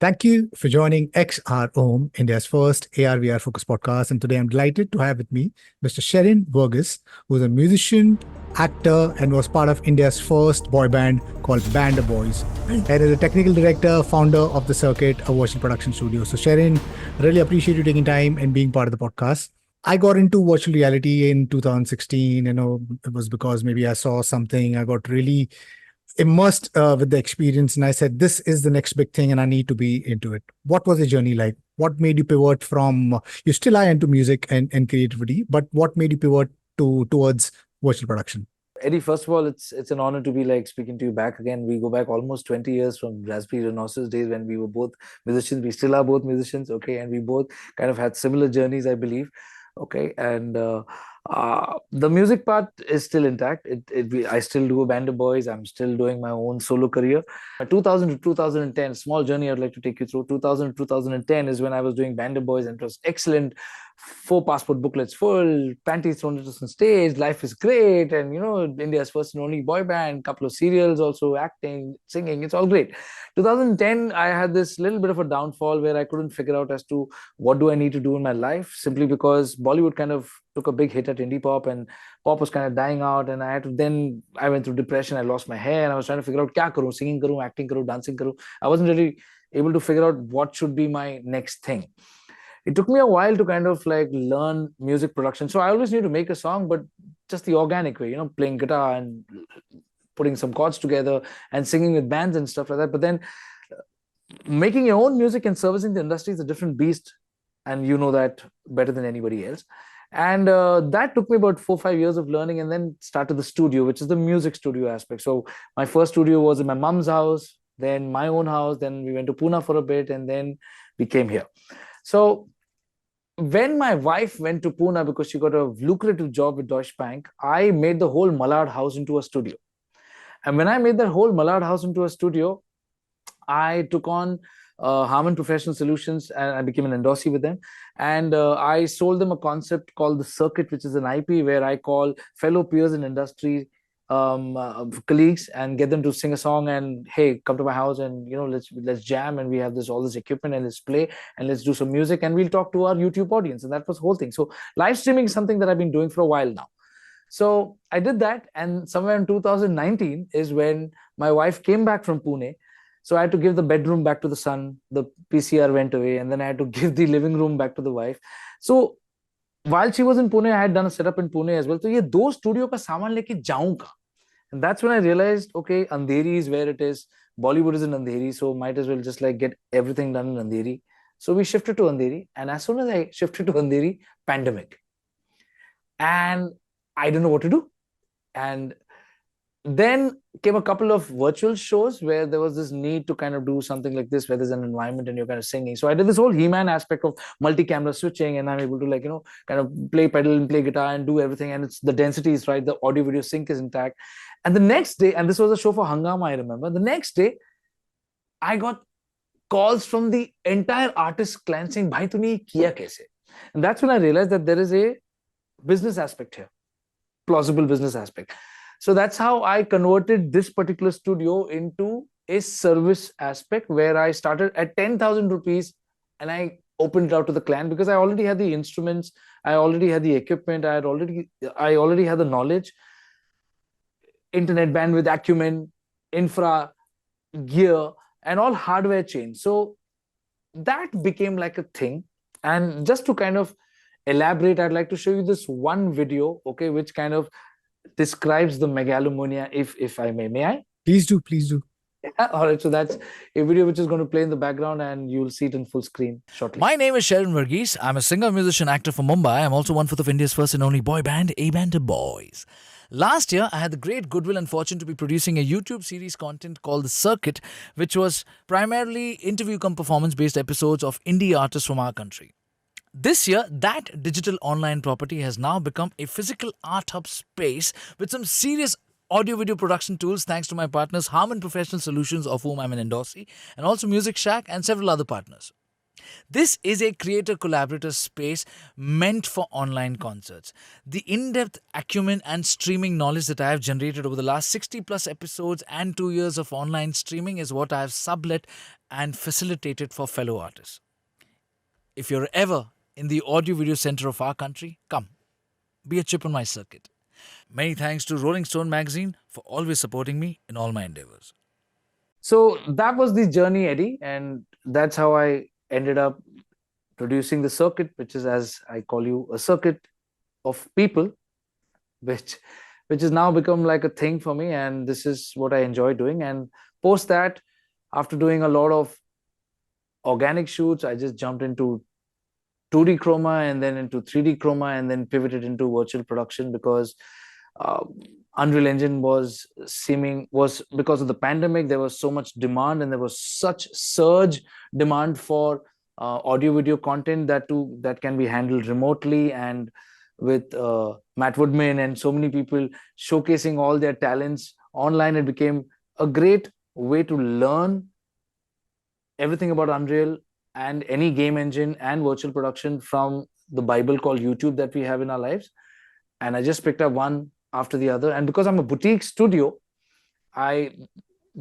Thank you for joining XR Om, India's first AR/VR focused podcast. And today I'm delighted to have with me Mr. Sherrin Varghese, who's a musician, actor, and was part of India's first boy band called Band of Boys, and is a technical director, founder of The Circuit, a virtual production studio. So, Sherrin, really appreciate you taking time and being part of the podcast. I got into virtual reality in 2016. It was because maybe I saw something. I got really immersed with the experience, and I said, this is the next big thing and I need to be into it. What was the journey like? What made you pivot from you still are into music and creativity, but what made you pivot towards virtual production? Eddie, first of all, it's an honor to be like speaking to you back again. We go back almost 20 years from Raspberry Rhinoceros days when we were both musicians. We still are both musicians, okay, and we both kind of had similar journeys, I believe, okay. And the music part is still intact. I still do a band of boys. I'm still doing my own solo career. 2000 to 2010, small journey I'd like to take you through. 2000 to 2010 is when I was doing band of boys, and it was excellent. 4 passport booklets full, panties thrown into some stage, life is great, and India's first and only boy band, couple of serials, also acting, singing, it's all great. 2010, I had this little bit of a downfall where I couldn't figure out as to what do I need to do in my life, simply because Bollywood kind of took a big hit at indie pop, and pop was kind of dying out, and I went through depression. I lost my hair, and I was trying to figure out kya karu, singing karu, acting karu, dancing karu. I wasn't really able to figure out what should be my next thing. It took me a while to kind of like learn music production. So I always knew to make a song, but just the organic way, playing guitar and putting some chords together and singing with bands and stuff like that. But then making your own music and servicing the industry is a different beast. And you know that better than anybody else. And that took me about 4 or 5 years of learning, and then started the studio, which is the music studio aspect. So my first studio was in my mom's house, then my own house, then we went to Pune for a bit, and then we came here. So when my wife went to Pune because she got a lucrative job with Deutsche Bank, I made the whole Mallard house into a studio. And when I made that whole Mallard house into a studio, I took on Harman Professional Solutions, and I became an endorsee with them. And I sold them a concept called The Circuit, which is an IP where I call fellow peers in industry, colleagues, and get them to sing a song, and hey, come to my house, and let's jam, and we have all this equipment, and let's play, and let's do some music, and we'll talk to our YouTube audience. And that was the whole thing. So live streaming is something that I've been doing for a while now. So I did that, and somewhere in 2019 is when my wife came back from Pune. So I had to give the bedroom back to the son. The PCR went away, and then I had to give the living room back to the wife. So while she was in Pune, I had done a setup in Pune as well. So ये दो studio का सामान लेके जाऊं कहाँ? And that's when I realized, okay, Andheri is where it is. Bollywood is in Andheri, so might as well just like get everything done in Andheri. So we shifted to Andheri, and as soon as I shifted to Andheri, pandemic, and I didn't know what to do. And then came a couple of virtual shows where there was this need to kind of do something like this, where there's an environment and you're kind of singing. So I did this whole He-Man aspect of multi-camera switching, and I'm able to kind of play pedal and play guitar and do everything. And it's the density is right, the audio video sync is intact. And the next day, and this was a show for Hangama, I remember, the next day, I got calls from the entire artist clan saying, Bhai, tune ye kiya kaise? And that's when I realized that there is a business aspect here, plausible business aspect. So that's how I converted this particular studio into a service aspect, where I started at 10,000 rupees and I opened it out to the clan, because I already had the instruments, I already had the equipment, I already had the knowledge, internet bandwidth, acumen, infra, gear, and all hardware chain. So that became like a thing. And just to kind of elaborate, I'd like to show you this one video, okay, which kind of describes the megalomania, if I may. May I? Please do, please do. Yeah, all right, so that's a video which is going to play in the background, and you'll see it in full screen shortly. My name is Sherrin Varghese. I'm a singer, musician, actor from Mumbai. I'm also one-fourth of India's first and only boy band, A Band of Boys. Last year, I had the great goodwill and fortune to be producing a YouTube series content called The Circuit, which was primarily interview-cum performance-based episodes of indie artists from our country. This year, that digital online property has now become a physical art hub space with some serious audio-video production tools thanks to my partners Harman Professional Solutions, of whom I'm an endorsee, and also Music Shack and several other partners. This is a creator collaborator space meant for online concerts. The in depth acumen and streaming knowledge that I have generated over the last 60 plus episodes and 2 years of online streaming is what I have sublet and facilitated for fellow artists. If you're ever in the audio video center of our country, come, be a chip on my circuit. Many thanks to Rolling Stone magazine for always supporting me in all my endeavors. So that was the journey, Eddie, and that's how I ended up producing the circuit, which is, as I call you, a circuit of people, which which has now become like a thing for me, and this is what I enjoy doing. And post that, after doing a lot of organic shoots, I just jumped into 2D chroma and then into 3D chroma and then pivoted into virtual production because uh, Unreal Engine was because of the pandemic. There was so much demand and there was such surge demand for audio video content that can be handled remotely, and with Matt Woodman and so many people showcasing all their talents online, it became a great way to learn everything about Unreal and any game engine and virtual production from the Bible called YouTube that we have in our lives. And I just picked up one after the other. And because I'm a boutique studio, I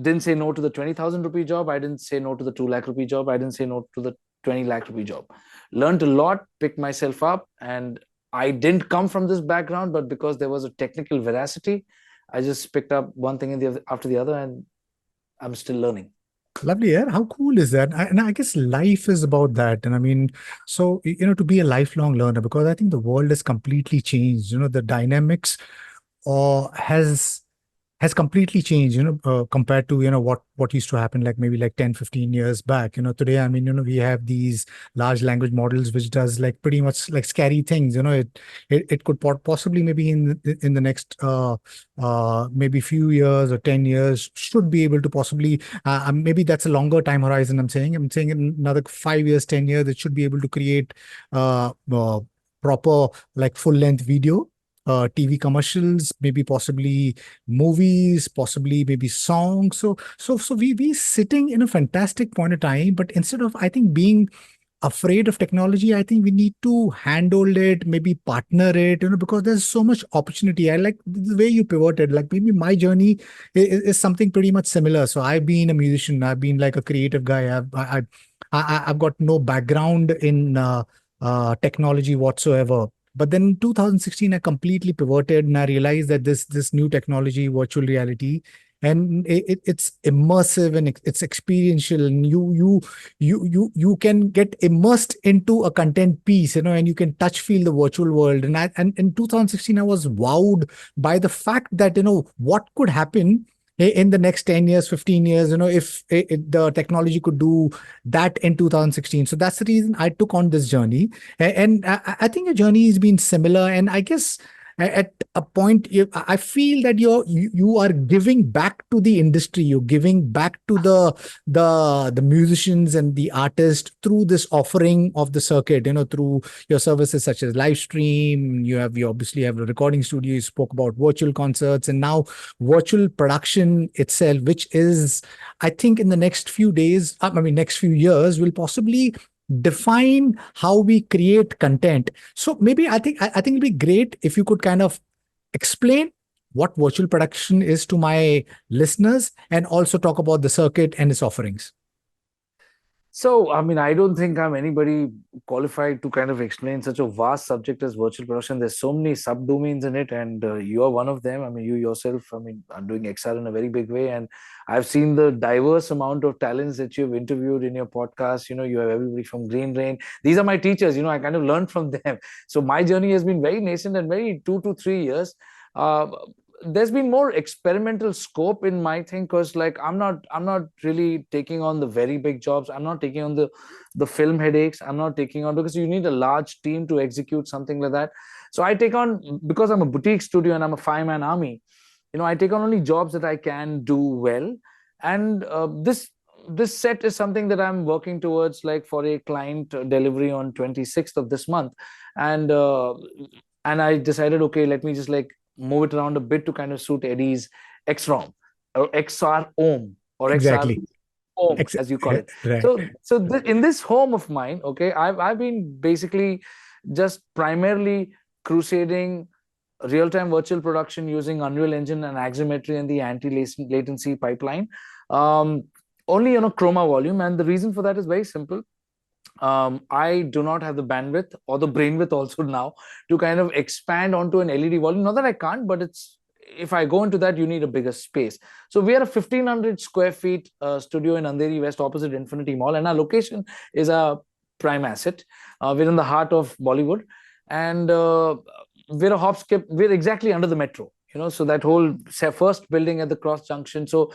didn't say no to the 20,000 rupee job. I didn't say no to the 2 lakh rupee job. I didn't say no to the 20 lakh rupee job. Learned a lot, picked myself up. And I didn't come from this background, but because there was a technical veracity, I just picked up one thing after the other, and I'm still learning. Lovely, yeah. How cool is that? And I guess life is about that. And I mean, so, to be a lifelong learner, because I think the world has completely changed. The dynamics has completely changed, compared to, what used to happen like maybe like 10, 15 years back. Today, I mean, we have these large language models, which does like pretty much like scary things. It could possibly maybe in the next maybe few years or 10 years should be able to possibly, maybe that's a longer time horizon. I'm saying in another 5 years, 10 years, it should be able to create proper like full length video, TV commercials, maybe possibly movies, possibly maybe songs. So we sitting in a fantastic point of time. But instead of, I think, being afraid of technology, I think we need to handle it, maybe partner it, because there's so much opportunity. I like the way you pivoted. Like maybe my journey is something pretty much similar. So I've been a musician. I've been like a creative guy. I've got no background in technology whatsoever. But then in 2016, I completely pivoted and I realized that this new technology, virtual reality, and it's immersive and it's experiential, and you can get immersed into a content piece, and you can touch feel the virtual world. And in 2016, I was wowed by the fact that what could happen in the next 10 years, 15 years, if the technology could do that in 2016. So that's the reason I took on this journey. And I think your journey has been similar. And I guess at a point, I feel that you are giving back to the industry. You're giving back to the musicians and the artists through this offering of the circuit, through your services such as live stream. You obviously have a recording studio. You spoke about virtual concerts, and now virtual production itself, which is, I think, in the next few days, next few years, will possibly define how we create content. So maybe I think it'd be great if you could kind of explain what virtual production is to my listeners, and also talk about the circuit and its offerings. So, I mean, I don't think I'm anybody qualified to kind of explain such a vast subject as virtual production. There's so many subdomains in it, and you are one of them. I mean, you yourself, I mean, are doing XR in a very big way. And I've seen the diverse amount of talents that you've interviewed in your podcast. You have everybody from Green Rain. These are my teachers. I kind of learned from them. So my journey has been very nascent and very 2 to 3 years. Uh, there's been more experimental scope in my thing, because like I'm not really taking on the very big jobs. I'm not taking on the film headaches. I'm not taking on, because you need a large team to execute something like that. So I take on, because I'm a boutique studio and I'm a 5-man army, I take on only jobs that I can do well. And this set is something that I'm working towards, like for a client delivery on 26th of this month. And I decided, okay, let me just like move it around a bit to kind of suit Eddie's XROM or XR Ohm or XR Exactly. home, as you call it. Right. In this home of mine, okay, I've been basically just primarily crusading real-time virtual production using Unreal Engine and Axiometry and the anti-latency pipeline. Um, Only on a chroma volume, and the reason for that is very simple. I do not have the bandwidth or the brain width also now to kind of expand onto an LED volume. Not that I can't, but it's if I go into that, you need a bigger space. So we are a 1,500 square feet studio in Andheri West, opposite Infinity Mall, and our location is a prime asset. We're in the heart of Bollywood, and we're a hop skip. We're exactly under the metro. So that whole first building at the cross junction. So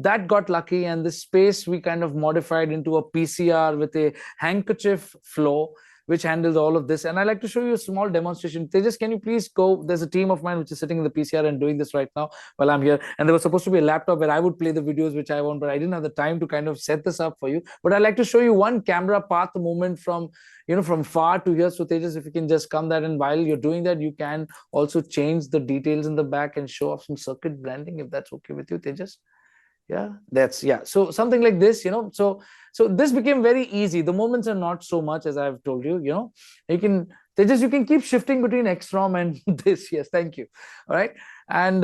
that got lucky, and this space we kind of modified into a PCR with a handkerchief floor, which handles all of this. And I like to show you a small demonstration. Tejas, can you please go? There's a team of mine which is sitting in the PCR and doing this right now while I'm here. And there was supposed to be a laptop where I would play the videos which I want, but I didn't have the time to kind of set this up for you. But I'd like to show you one camera path movement from far to here. So Tejas, if you can just come that, and while you're doing that, you can also change the details in the back and show off some circuit blending, if that's okay with you, Tejas. So something like this, so this became very easy. The moments are not so much, as I've told you. You can keep shifting between XROM and this. Yes, thank you. All right. And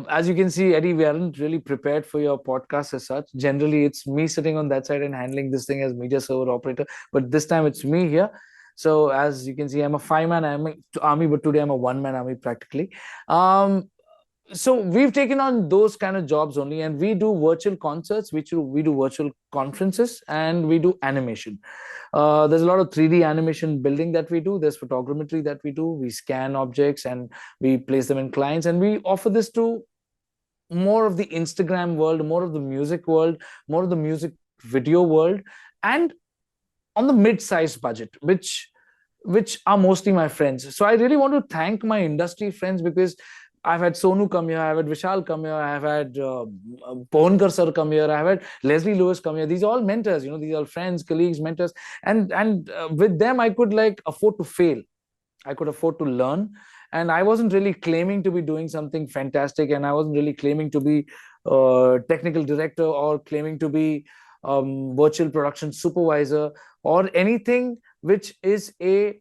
as you can see, Eddie, we aren't really prepared for your podcast as such. Generally, it's me sitting on that side and handling this thing as media server operator, but this time it's me here. So as you can see, I'm a 5-man army, but today I'm a 1-man army practically. So we've taken on those kind of jobs only, and we do virtual concerts, we do virtual conferences, and we do animation. There's a lot of 3D animation building that we do. There's photogrammetry that we do. We scan objects and we place them in clients, and we offer this to more of the Instagram world, more of the music world, more of the music video world, and on the mid-sized budget, which are mostly my friends. So I really want to thank my industry friends, because I've had Sonu come here, I've had Vishal come here, I've had Pohankar sir come here, I've had Leslie Lewis come here. These are all mentors, these are all friends, colleagues, mentors. And with them, I could afford to fail. I could afford to learn. And I wasn't really claiming to be doing something fantastic. And I wasn't really claiming to be a technical director or claiming to be virtual production supervisor or anything which is a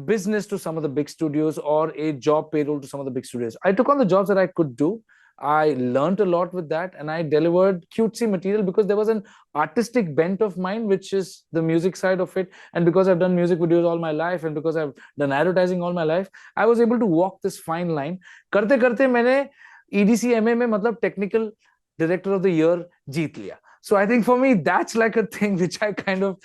business to some of the big studios or a job payroll to some of the big studios. I took on the jobs that I could do. I learned a lot with that, and I delivered cutesy material because there was an artistic bent of mine, which is the music side of it. And because I've done music videos all my life, and because I've done advertising all my life, I was able to walk this fine line. Karte karte maine EDC-MA mein matlab technical director of the year jeet liya. So I think for me, that's like a thing which I kind of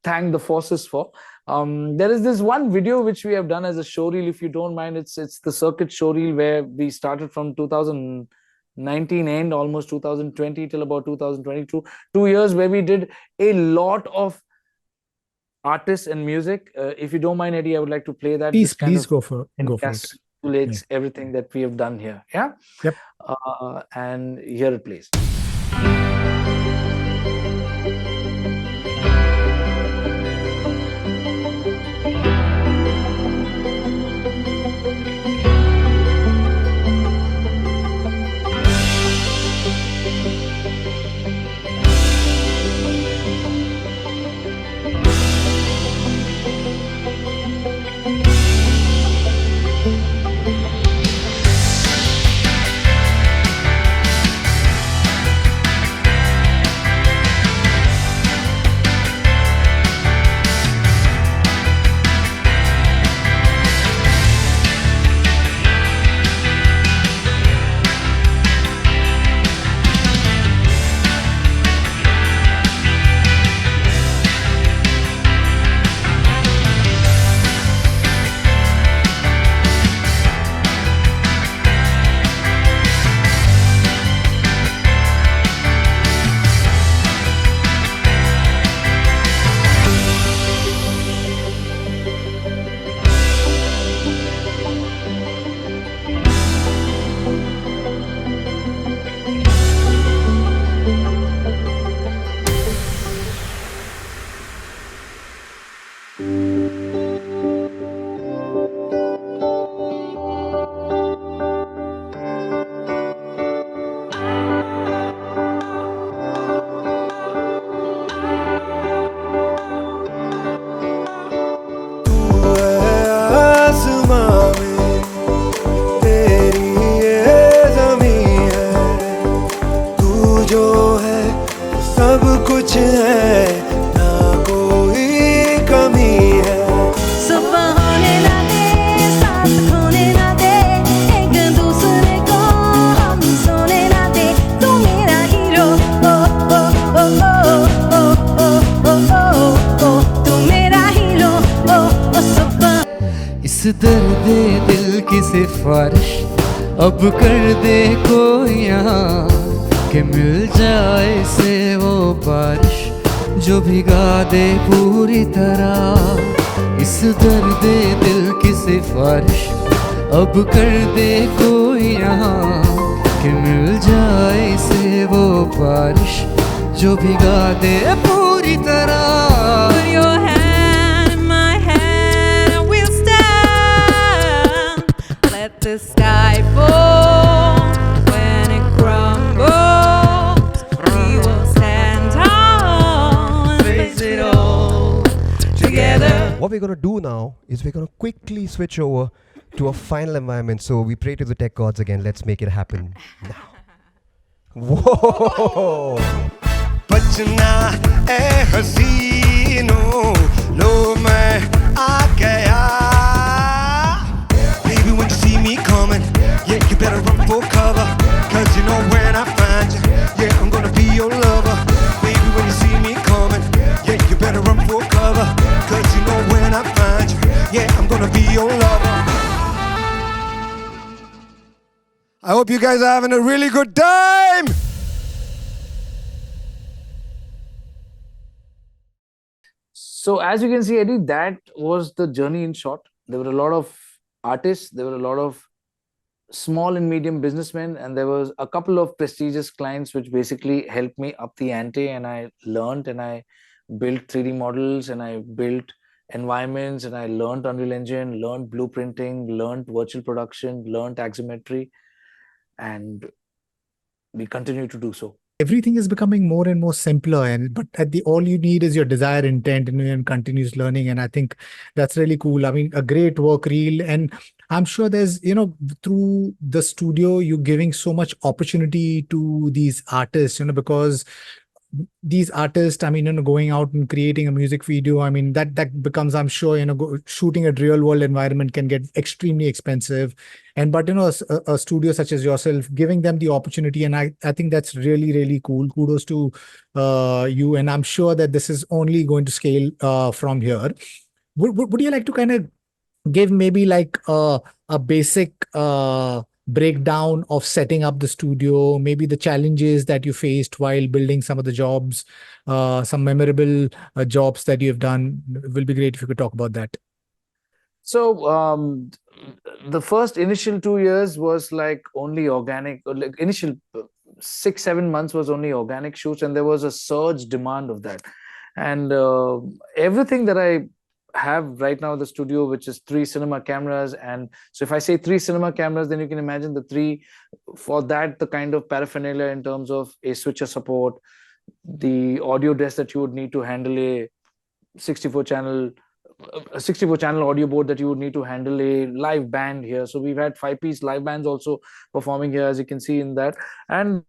thank the forces for. There is this one video which we have done as a showreel, if you don't mind. It's the circuit showreel where we started from 2019 end, almost 2020 till about 2022, 2 years where we did a lot of artists and music. If you don't mind, Eddie, I would like to play that. Please go for it. Yeah. Everything that we have done here. Yeah. Yep. And here it plays. कुछ है ना कोई कमी है सुबह होने ना दे साथ खोने ना दे एक दूसरे को हम सोने ना दे तू मेरा हीरो ओ ओ ओ ओ ओ ओ ओ ओ तू मेरा हीरो ओ ओ सुबह इस दर्द दिल की सिफारिश अब कर दे कोई यहाँ कि मिल जाए से वो बारिश जो भिगा दे पूरी तरह इस दर्द दिल की सिफारिश अब कर दे कोई यहाँ कि मिल जाए से वो बारिश जो भिगा दे पूरी तरह Put your hand in my hand and we'll stand. Let the sky fall when it crumbles. We will stand tall and face it all together. What we're going to do now is we're going to quickly switch over to a final environment. So we pray to the tech gods again. Let's make it happen now. Whoa! बचना ए हसीनों लो मैं आ गया Baby when you see me coming yeah you better run for cover cause you know when I find you yeah I'm gonna be your lover Baby when you see me coming yeah you better run for cover cause you know when I find you yeah I'm gonna be your lover I hope you guys are having a really good time So as you can see, Eddie, that was the journey in short. There were a lot of artists, there were a lot of small and medium businessmen, and there was a couple of prestigious clients which basically helped me up the ante, and I learned and I built 3D models and I built environments and I learned Unreal Engine, learned blueprinting, learned virtual production, learned axiometry, and we continue to do so. Everything is becoming more and more simpler, and but at the all you need is your desire, intent, and continuous learning. And I think that's really cool. I mean, a great work reel, and I'm sure there's through the studio you're giving so much opportunity to these artists, because these artists, I mean, going out and creating a music video, I mean, that becomes, I'm sure, shooting at real world environment can get extremely expensive. And but a studio such as yourself, giving them the opportunity, and I think that's really, really cool. Kudos to you, and I'm sure that this is only going to scale from here. Would you like to kind of give maybe like a basic breakdown of setting up the studio, maybe the challenges that you faced while building some of the jobs, some memorable jobs that you have done? It will be great if you could talk about that. So the first initial 2 years was like only organic, like initial 6-7 months was only organic shoots, and there was a surge demand of that. And everything that I have right now in the studio, which is 3 cinema cameras, and so if I say 3 cinema cameras, then you can imagine the 3 for that, the kind of paraphernalia in terms of a switcher support, the audio desk that you would need to handle a 64 channel audio board that you would need to handle a live band here. So we've had 5-piece live bands also performing here, as you can see in that. And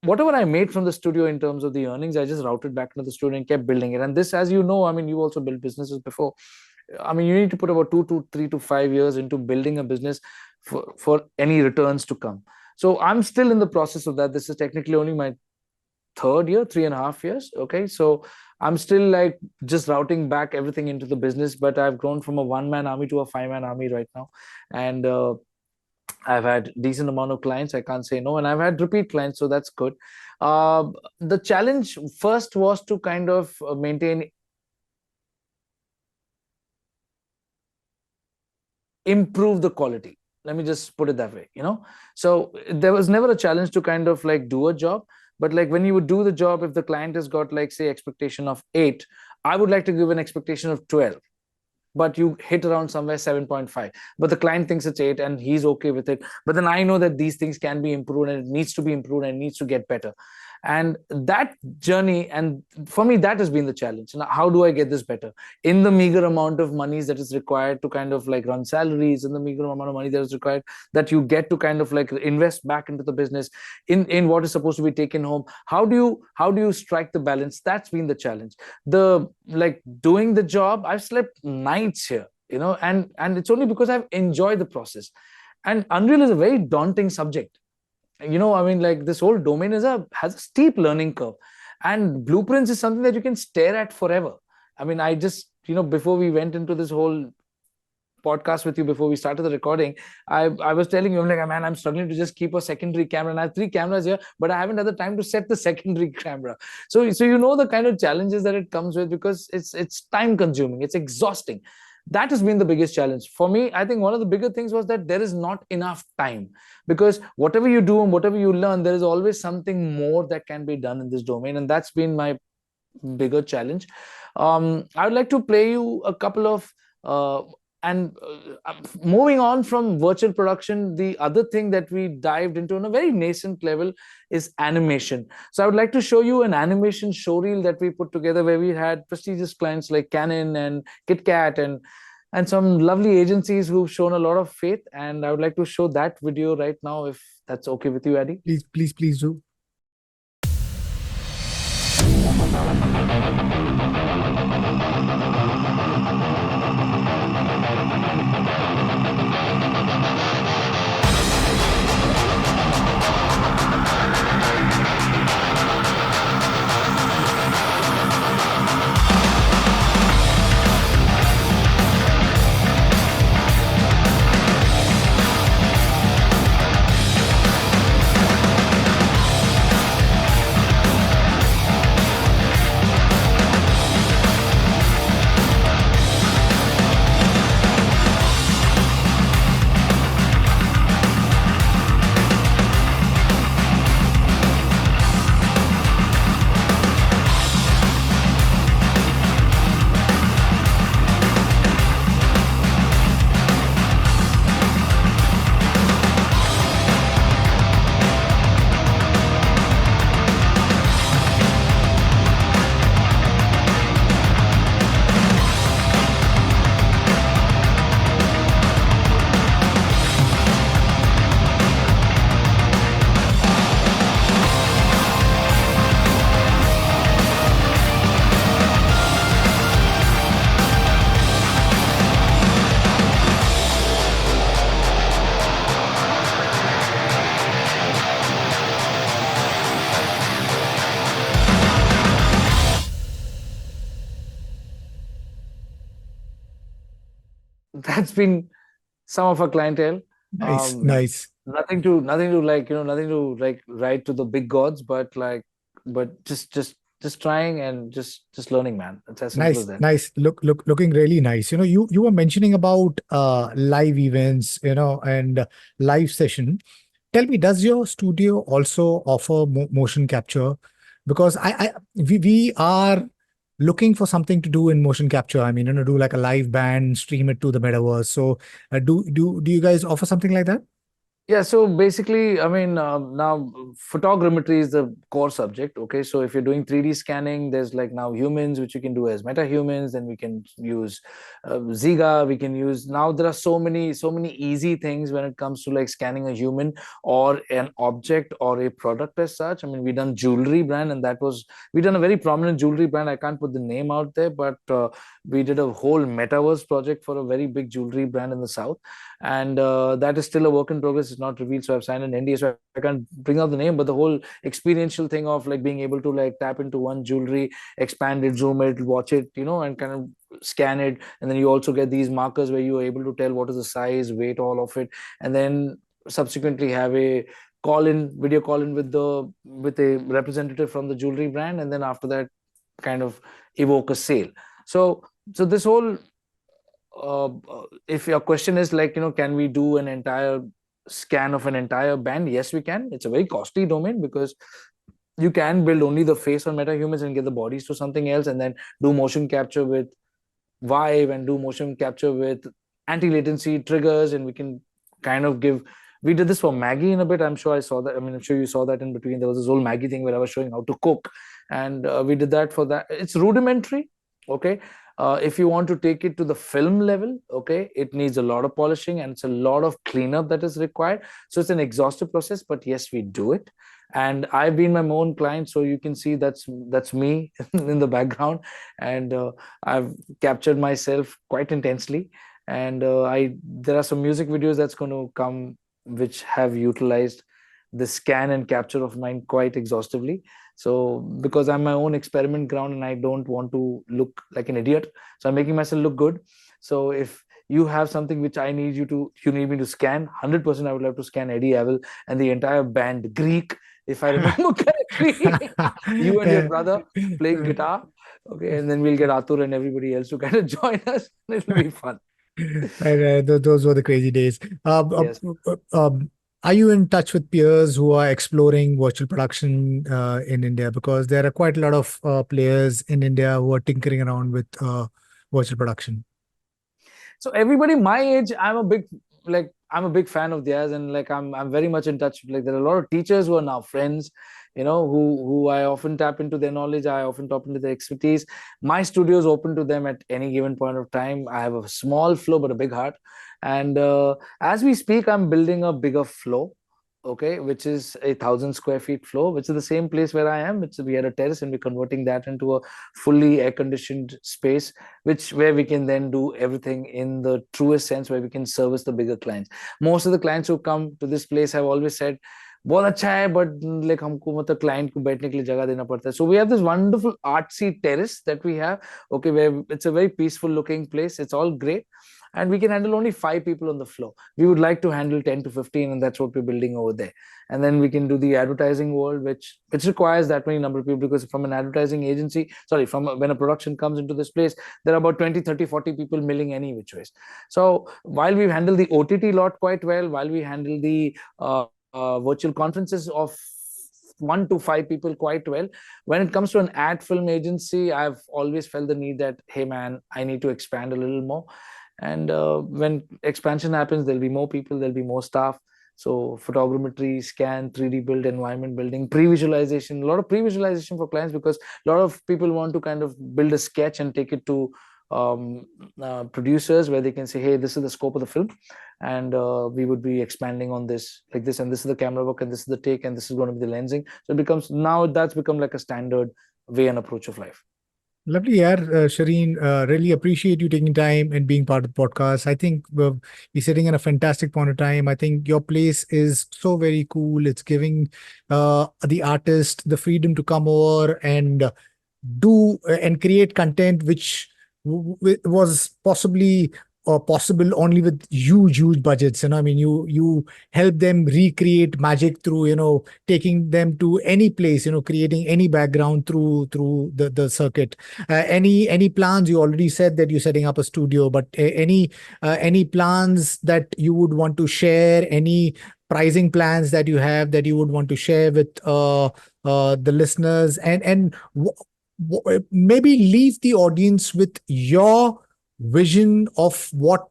whatever I made from the studio in terms of the earnings, I just routed back into the studio and kept building it. And this, as you know, I mean, you also built businesses before. I mean, you need to put about 2 to 3 to 5 years into building a business for any returns to come. So I'm still in the process of that. This is technically only my 3rd year, 3.5 years. Okay. So I'm still like just routing back everything into the business, but I've grown from a 1-man army to a 5-man army right now. And I've had decent amount of clients, I can't say no, and I've had repeat clients, so that's good. The challenge first was to kind of maintain, improve the quality. Let me just put it that way, So there was never a challenge to kind of like do a job, but like when you would do the job, if the client has got like say expectation of 8, I would like to give an expectation of 12. But you hit around somewhere 7.5, but the client thinks it's 8 and he's okay with it. But then I know that these things can be improved and it needs to be improved and it needs to get better. And that journey, and for me, that has been the challenge. Now, how do I get this better in the meager amount of monies that is required to kind of like run salaries, in the meager amount of money that is required that you get to kind of like invest back into the business, in what is supposed to be taken home? How do you strike the balance? That's been the challenge. The like doing the job, I've slept nights here, and it's only because I've enjoyed the process. And Unreal is a very daunting subject. I mean, like, this whole domain has a steep learning curve, and blueprints is something that you can stare at forever. I mean, I just, before we went into this whole podcast with you, before we started the recording, I was telling you, I'm like, man, I'm struggling to just keep a secondary camera, and I have 3 cameras here, but I haven't had the time to set the secondary camera. So the kind of challenges that it comes with, because it's time consuming, it's exhausting. That has been the biggest challenge for me. I think one of the bigger things was that there is not enough time, because whatever you do and whatever you learn, there is always something more that can be done in this domain, and that's been my bigger challenge. I would like to play you a couple of and moving on from virtual production, the other thing that we dived into on a very nascent level is animation. So I would like to show you an animation showreel that we put together, where we had prestigious clients like Canon and KitKat and some lovely agencies who've shown a lot of faith. And I would like to show that video right now, if that's okay with you, Addy. Please do. That's been some of our clientele. Nice. Nothing to write to the big gods, but just trying and just learning, man. It's as simple as that. Nice. Looking really nice. You were mentioning about live events, and live session. Tell me, does your studio also offer motion capture? Because we are looking for something to do in motion capture. I mean, do like a live band, stream it to the metaverse. So, do you guys offer something like that? Yeah, so basically, I mean, now photogrammetry is the core subject. Okay, so if you're doing 3D scanning, there's like now humans, which you can do as meta humans. Then we can use Ziga. We can use, now there are so many easy things when it comes to like scanning a human or an object or a product as such. I mean, we done jewelry brand, and we done a very prominent jewelry brand. I can't put the name out there, but we did a whole metaverse project for a very big jewelry brand in the South, and that is still a work in progress. It's not revealed, so I've signed an NDA, so I can't bring out the name. But the whole experiential thing of like being able to like tap into one jewelry, expand it, zoom it, watch it, and kind of scan it, and then you also get these markers where you are able to tell what is the size, weight, all of it, and then subsequently have a video call in with a representative from the jewelry brand, and then after that kind of evoke a sale. So this whole if your question is like, can we do an entire scan of an entire band? Yes, we can. It's a very costly domain, because you can build only the face on metahumans and get the bodies to something else, and then do motion capture with Vive and do motion capture with anti-latency triggers, and we can kind of give We did this for Maggie in a bit. I'm sure I saw that. I mean, I'm sure you saw that in between. There was this whole Maggie thing where I was showing how to cook, and we did that for that. It's rudimentary, okay. If you want to take it to the film level, okay, it needs a lot of polishing and it's a lot of cleanup that is required. So it's an exhaustive process, but yes, we do it. And I've been my own client, so you can see that's me in the background, and I've captured myself quite intensely. And I there are some music videos that's going to come which have utilized the scan and capture of mine quite exhaustively. So because I'm my own experiment ground and I don't want to look like an idiot, so I'm making myself look good. So if you have something which you need me to scan 100%, I would love to scan Eddie Avil and the entire band Greek, if I remember correctly. You and your brother playing guitar, okay, and then we'll get Atur and everybody else to kind of join us. It'll be fun. Those were the crazy days. Yes. Are you in touch with peers who are exploring virtual production in India? Because there are quite a lot of players in India who are tinkering around with virtual production. So everybody my age, I'm a big fan of theirs, and like I'm very much in touch. Like there are a lot of teachers who are now friends, who I often tap into their knowledge. I often tap into their expertise. My studio is open to them at any given point of time. I have a small flow but a big heart, and as we speak, I'm building a bigger flow. Okay, which is 1,000 square feet floor, which is the same place where I am. We had a terrace, and we're converting that into a fully air conditioned space, where we can then do everything in the truest sense, where we can service the bigger clients. Most of the clients who come to this place have always said, बहुत अच्छा है, but like हमको मतलब client को बैठने के लिए जगह देना पड़ता है. So we have this wonderful artsy terrace that we have, okay, where it's a very peaceful looking place. It's all great, and we can handle only 5 people on the floor. We would like to handle 10 to 15, and that's what we're building over there. And then we can do the advertising world, which requires that many number of people, because from an advertising agency, sorry, when a production comes into this place, there are about 20, 30, 40 people milling any which ways. So while we handle the OTT lot quite well, while we handle the virtual conferences of 1 to 5 people quite well, when it comes to an ad film agency, I've always felt the need that, hey man, I need to expand a little more. And when expansion happens, there'll be more people, there'll be more staff. So photogrammetry, scan, 3D build, environment building, pre-visualization, a lot of pre-visualization for clients, because a lot of people want to kind of build a sketch and take it to producers, where they can say, hey, this is the scope of the film, and we would be expanding on this like this, and this is the camera work, and this is the take, and this is going to be the lensing. So that's become like a standard way and approach of life. Lovely, yeah, Sherrin. Really appreciate you taking time and being part of the podcast. I think you're sitting in a fantastic point of time. I think your place is so very cool. It's giving the artist the freedom to come over and do and create content which was possibly or possible only with huge budgets. I mean, you help them recreate magic through taking them to any place, creating any background through the circuit. Any plans? You already said that you're setting up a studio, but any plans that you would want to share? Any pricing plans that you have that you would want to share with the listeners, and maybe leave the audience with your vision of what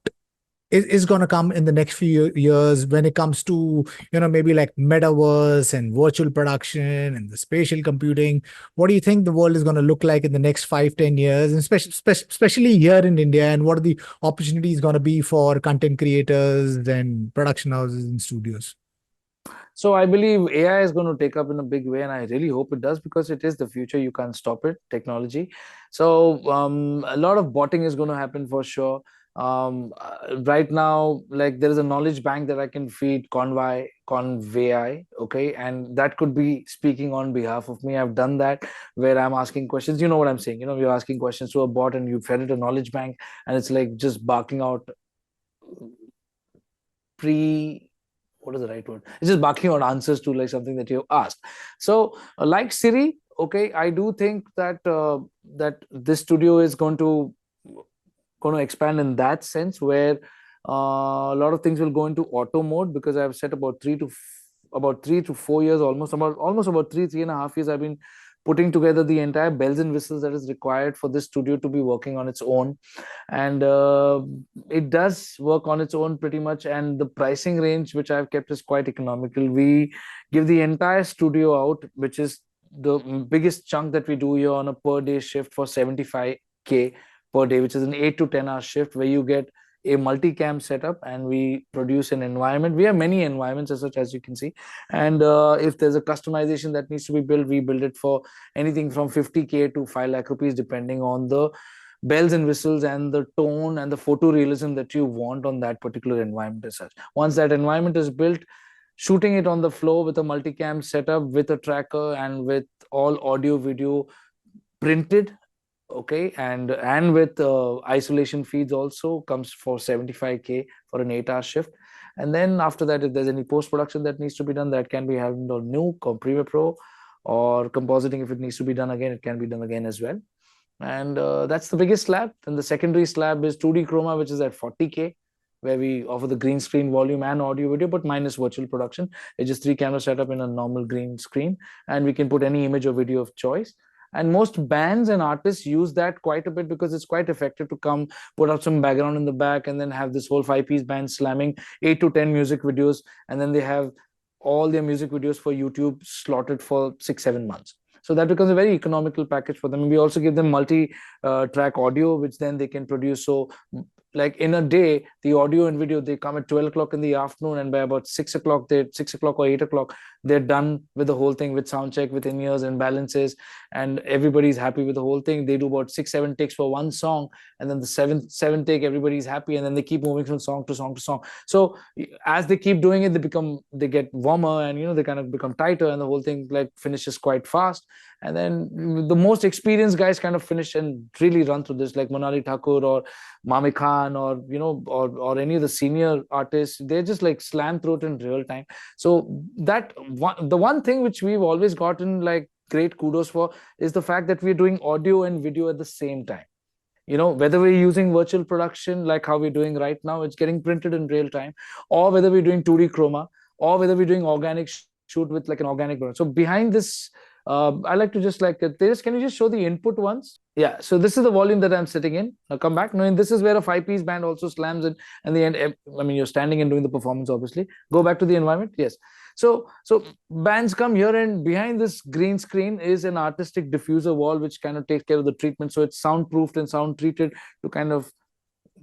is going to come in the next few years when it comes to maybe like metaverse and virtual production and the spatial computing. What do you think the world is going to look like in the next 5-10 years, and especially here in India, and what are the opportunities going to be for content creators and production houses and studios? So I believe AI is going to take up in a big way, and I really hope it does, because it is the future. You can't stop it, technology. So a lot of botting is going to happen for sure. Right now, like there is a knowledge bank that I can feed convey, okay, and that could be speaking on behalf of me. I've done that, where I'm asking questions. You know what I'm saying? You're asking questions to a bot, and you fed it a knowledge bank, and it's like just barking out what is the right word? It's just barking out answers to like something that you have asked. So like Siri, okay, I do think that this studio is going to expand in that sense, where a lot of things will go into auto mode, because I've set about 3 to 4 years, almost about 3.5 years, I've been putting together the entire bells and whistles that is required for this studio to be working on its own. And it does work on its own pretty much. And the pricing range which I've kept is quite economical. We give the entire studio out, which is the biggest chunk that we do here, on a per day shift for 75K per day, which is an 8 to 10 hour shift, where you get a multicam setup and we produce an environment. We have many environments as such, as you can see. And if there's a customization that needs to be built, we build it for anything from 50K to 5 lakh rupees, depending on the bells and whistles and the tone and the photorealism that you want on that particular environment as such. Once that environment is built, shooting it on the floor with a multicam setup, with a tracker, and with all audio video printed, okay, and with isolation feeds also, comes for 75K for an 8 hour shift. And then after that, if there's any post production that needs to be done, that can be handled on Nuke or Premiere Pro, or compositing, if it needs to be done again, it can be done again as well. And that's the biggest slab. Then the secondary slab is 2D chroma, which is at 40K, where we offer the green screen volume and audio video, but minus virtual production. It's just 3 camera setup in a normal green screen, and we can put any image or video of choice. And most bands and artists use that quite a bit, because it's quite effective to come put out some background in the back and then have this whole 5-piece band slamming 8 to 10 music videos, and then they have all their music videos for YouTube slotted for 6-7 months. So that becomes a very economical package for them. And we also give them multi-track audio, which then they can produce. So like in a day, the audio and video, they come at 12 o'clock in the afternoon, and by about 6 o'clock, 6 o'clock or 8 o'clock, they're done with the whole thing, with sound check, with in-ears and balances, and everybody's happy with the whole thing. They do about 6-7 takes for one song, and then the seventh take, everybody's happy, and then they keep moving from song to song to song. So as they keep doing it, they get warmer, and they kind of become tighter, and the whole thing like finishes quite fast. And then the most experienced guys kind of finish and really run through this, like Monali Thakur or Mami Khan, or or any of the senior artists. They just like slam through it in real time. So the one thing which we've always gotten like great kudos for is the fact that we're doing audio and video at the same time. Whether we're using virtual production like how we're doing right now, it's getting printed in real time, or whether we're doing 2D chroma, or whether we're doing organic shoot with like an organic burn. So behind this, I like to just like, Tejas, can you just show the input once? Yeah, so this is the volume that I'm sitting in. Now come back. No, and this is where a 5-piece band also slams in, and the end. I mean, you're standing and doing the performance, obviously. Go back to the environment. Yes. So bands come here, and behind this green screen is an artistic diffuser wall, which kind of takes care of the treatment. So it's soundproofed and sound treated to kind of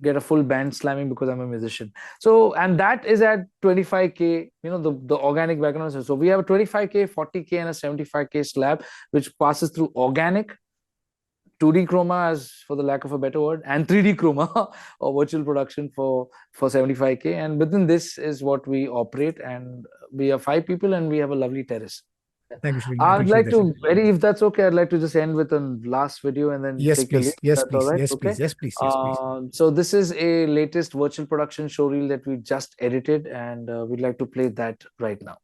get a full band slamming, because I'm a musician. So, and that is at 25K, the organic background. So we have a 25K, 40K, and a 75K slab, which passes through organic, 2D chroma, as for the lack of a better word, and 3D chroma or virtual production for 75K. And within this is what we operate, and we are 5 people, and we have a lovely terrace. Thank you, Sherrin. I'd like to, if that's okay, I'd like to just end with a last video and then Yes, take please. a leave. Yes, That's please. all right? Yes, Okay. please. Yes, please. Yes, please. So this is a latest virtual production showreel that we just edited, and we'd like to play that right now.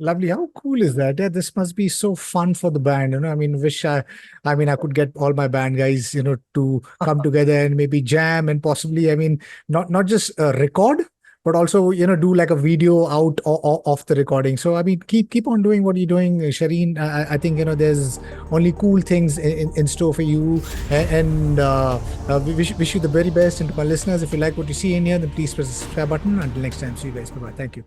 Lovely. How cool is that? Yeah, this must be so fun for the band. I mean, I could get all my band guys, to come together and maybe jam and possibly, not just record, but also, do like a video out of the recording. So, I mean, keep on doing what you're doing, Sherrin. I think, there's only cool things in store for you. And we wish you the very best. And to my listeners, if you like what you see in here, then please press the subscribe button. Until next time, see you guys. Bye-bye. Thank you.